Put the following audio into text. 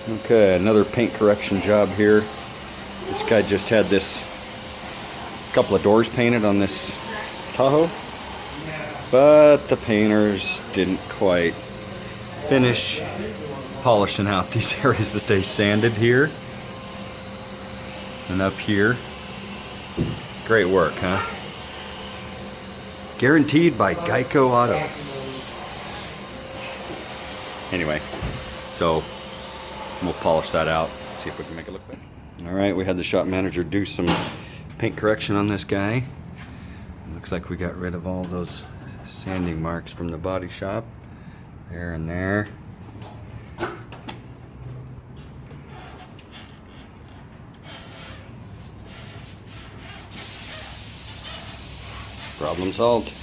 Okay, another paint correction job here. This guy just had this couple of doors painted on this Tahoe, but the painters didn't quite finish polishing out these areas that they sanded here and up here. Great work, huh? Guaranteed by Geico Auto. Anyway, so we'll polish that out, see if we can make it look better. All right, we had the shop manager do some paint correction on this guy. Looks like we got rid of all those sanding marks from the body shop. There and there. Problem solved.